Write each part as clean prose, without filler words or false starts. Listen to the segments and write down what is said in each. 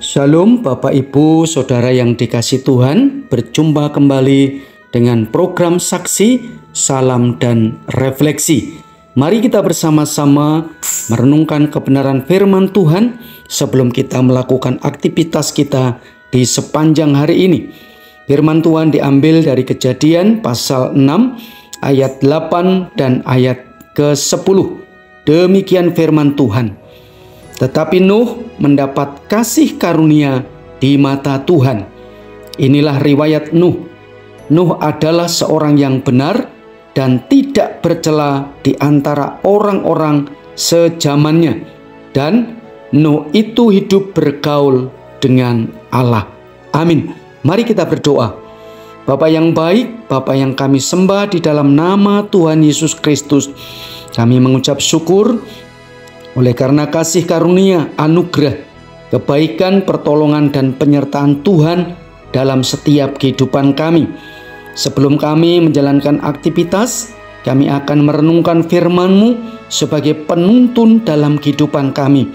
Shalom Bapak Ibu Saudara yang dikasihi Tuhan, berjumpa kembali dengan program Saksi, Salam dan Refleksi. Mari kita bersama-sama merenungkan kebenaran firman Tuhan sebelum kita melakukan aktivitas kita di sepanjang hari ini. Firman Tuhan diambil dari Kejadian pasal 6 ayat 8 dan ayat ke-10. Demikian firman Tuhan. Tetapi Nuh mendapat kasih karunia di mata Tuhan. Inilah riwayat Nuh. Nuh adalah seorang yang benar dan tidak bercela di antara orang-orang sejamannya. Dan Nuh itu hidup bergaul dengan Allah. Amin. Mari kita berdoa. Bapa yang baik, Bapa yang kami sembah di dalam nama Tuhan Yesus Kristus, kami mengucap syukur oleh karena kasih karunia, anugerah, kebaikan, pertolongan, dan penyertaan Tuhan dalam setiap kehidupan kami. Sebelum kami menjalankan aktivitas, kami akan merenungkan firman-Mu sebagai penuntun dalam kehidupan kami.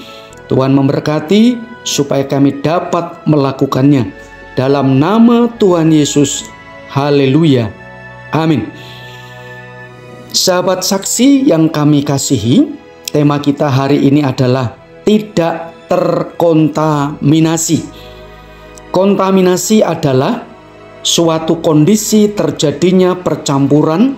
Tuhan memberkati supaya kami dapat melakukannya. Dalam nama Tuhan Yesus, haleluya, amin. Sahabat saksi yang kami kasihi, tema kita hari ini adalah tidak terkontaminasi. Kontaminasi adalah suatu kondisi terjadinya percampuran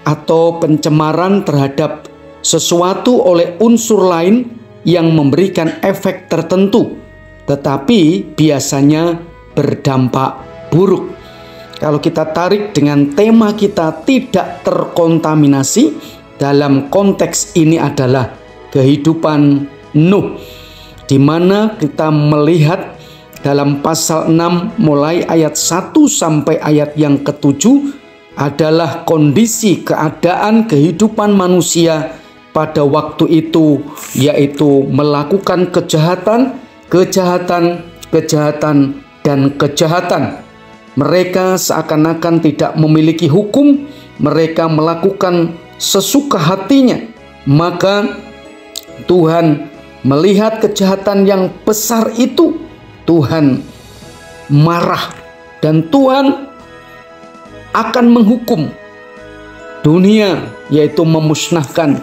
atau pencemaran terhadap sesuatu oleh unsur lain yang memberikan efek tertentu, tetapi biasanya berdampak buruk. Kalau kita tarik dengan tema kita tidak terkontaminasi, dalam konteks ini adalah kehidupan Nuh, di mana kita melihat dalam pasal 6 mulai ayat 1 sampai ayat yang ke-7 adalah kondisi keadaan kehidupan manusia pada waktu itu, yaitu melakukan kejahatan, dan kejahatan. Mereka seakan-akan tidak memiliki hukum, mereka melakukan sesuka hatinya. Maka Tuhan melihat kejahatan yang besar itu, Tuhan marah dan Tuhan akan menghukum dunia, yaitu memusnahkan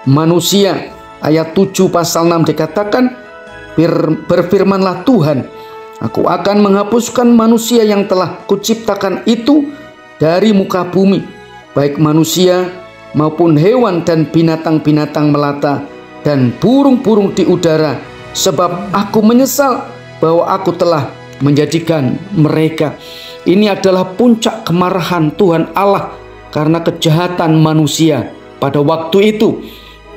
manusia. Ayat 7 pasal 6 dikatakan, berfirmanlah Tuhan, aku akan menghapuskan manusia yang telah kuciptakan itu dari muka bumi, baik manusia maupun hewan dan binatang-binatang melata dan burung-burung di udara, sebab aku menyesal bahwa aku telah menjadikan mereka. Ini adalah puncak kemarahan Tuhan Allah karena kejahatan manusia pada waktu itu.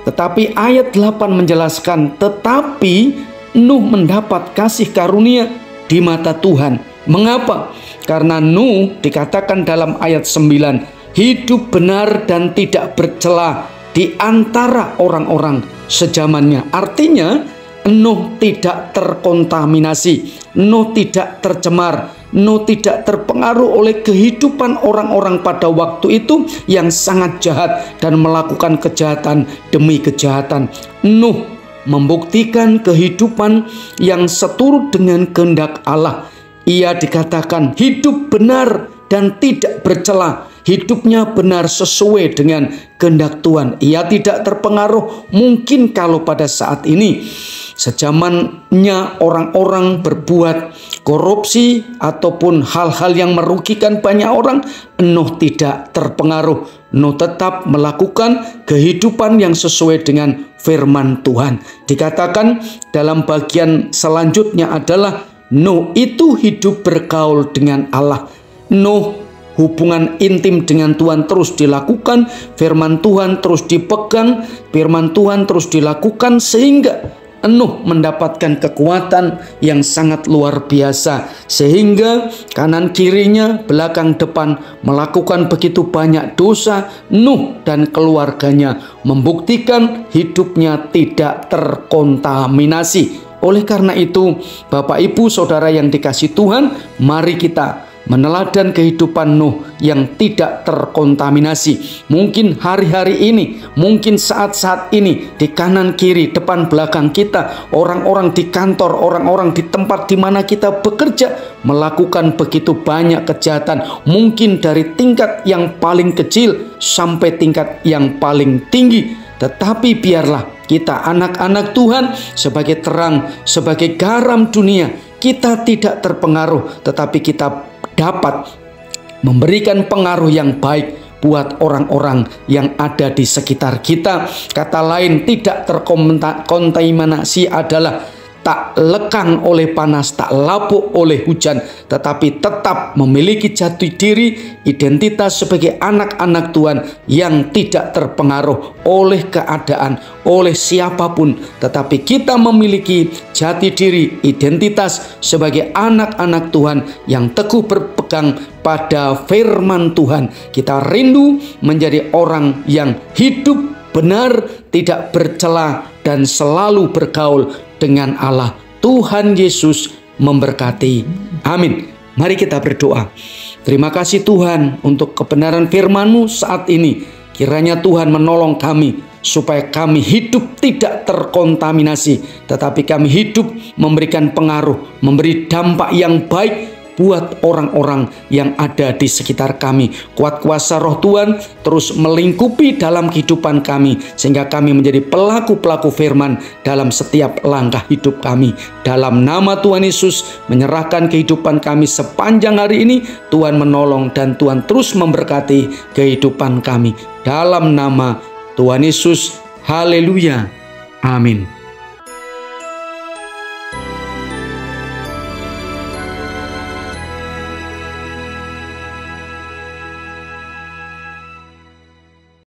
Tetapi ayat 8 menjelaskan, tetapi Nuh mendapat kasih karunia di mata Tuhan. Mengapa? Karena Nuh dikatakan dalam ayat 9, hidup benar dan tidak bercela di antara orang-orang sejamannya. Artinya Nuh tidak terkontaminasi, Nuh tidak tercemar, Nuh tidak terpengaruh oleh kehidupan orang-orang pada waktu itu yang sangat jahat dan melakukan kejahatan demi kejahatan. Nuh membuktikan kehidupan yang seturut dengan kehendak Allah. Ia dikatakan hidup benar dan tidak bercela. Hidupnya benar sesuai dengan kehendak Tuhan. Ia tidak terpengaruh. Mungkin kalau pada saat ini sejamannya orang-orang berbuat korupsi ataupun hal-hal yang merugikan banyak orang, Nuh tidak terpengaruh. Nuh tetap melakukan kehidupan yang sesuai dengan firman Tuhan. Dikatakan dalam bagian selanjutnya adalah Nuh itu hidup bergaul dengan Allah. Nuh hubungan intim dengan Tuhan terus dilakukan, firman Tuhan terus dipegang, firman Tuhan terus dilakukan, sehingga Nuh mendapatkan kekuatan yang sangat luar biasa, sehingga kanan kirinya, belakang depan melakukan begitu banyak dosa. Nuh dan keluarganya membuktikan hidupnya tidak terkontaminasi. Oleh karena itu, Bapak Ibu Saudara yang dikasihi Tuhan, mari kita meneladan kehidupan Nuh yang tidak terkontaminasi. Mungkin hari-hari ini, mungkin saat-saat ini, di kanan kiri, depan belakang kita, orang-orang di kantor, orang-orang di tempat di mana kita bekerja melakukan begitu banyak kejahatan, mungkin dari tingkat yang paling kecil sampai tingkat yang paling tinggi. Tetapi biarlah kita anak-anak Tuhan sebagai terang, sebagai garam dunia, kita tidak terpengaruh, tetapi kita dapat memberikan pengaruh yang baik buat orang-orang yang ada di sekitar kita. Kata lain, tidak terkontaminasi adalah tak lekang oleh panas, tak lapuk oleh hujan, tetapi tetap memiliki jati diri, identitas sebagai anak-anak Tuhan yang tidak terpengaruh oleh keadaan, oleh siapapun, tetapi kita memiliki jati diri, identitas sebagai anak-anak Tuhan yang teguh berpegang pada firman Tuhan. Kita rindu menjadi orang yang hidup benar, tidak bercela, dan selalu bergaul dengan Allah. Tuhan Yesus memberkati. Amin. Mari kita berdoa. Terima kasih Tuhan untuk kebenaran firman-Mu saat ini. Kiranya Tuhan menolong kami supaya kami hidup tidak terkontaminasi, tetapi kami hidup memberikan pengaruh, memberi dampak yang baik buat orang-orang yang ada di sekitar kami. Kuat kuasa Roh Tuhan terus melingkupi dalam kehidupan kami, sehingga kami menjadi pelaku-pelaku firman dalam setiap langkah hidup kami. Dalam nama Tuhan Yesus, menyerahkan kehidupan kami sepanjang hari ini. Tuhan menolong dan Tuhan terus memberkati kehidupan kami. Dalam nama Tuhan Yesus, haleluya, amin.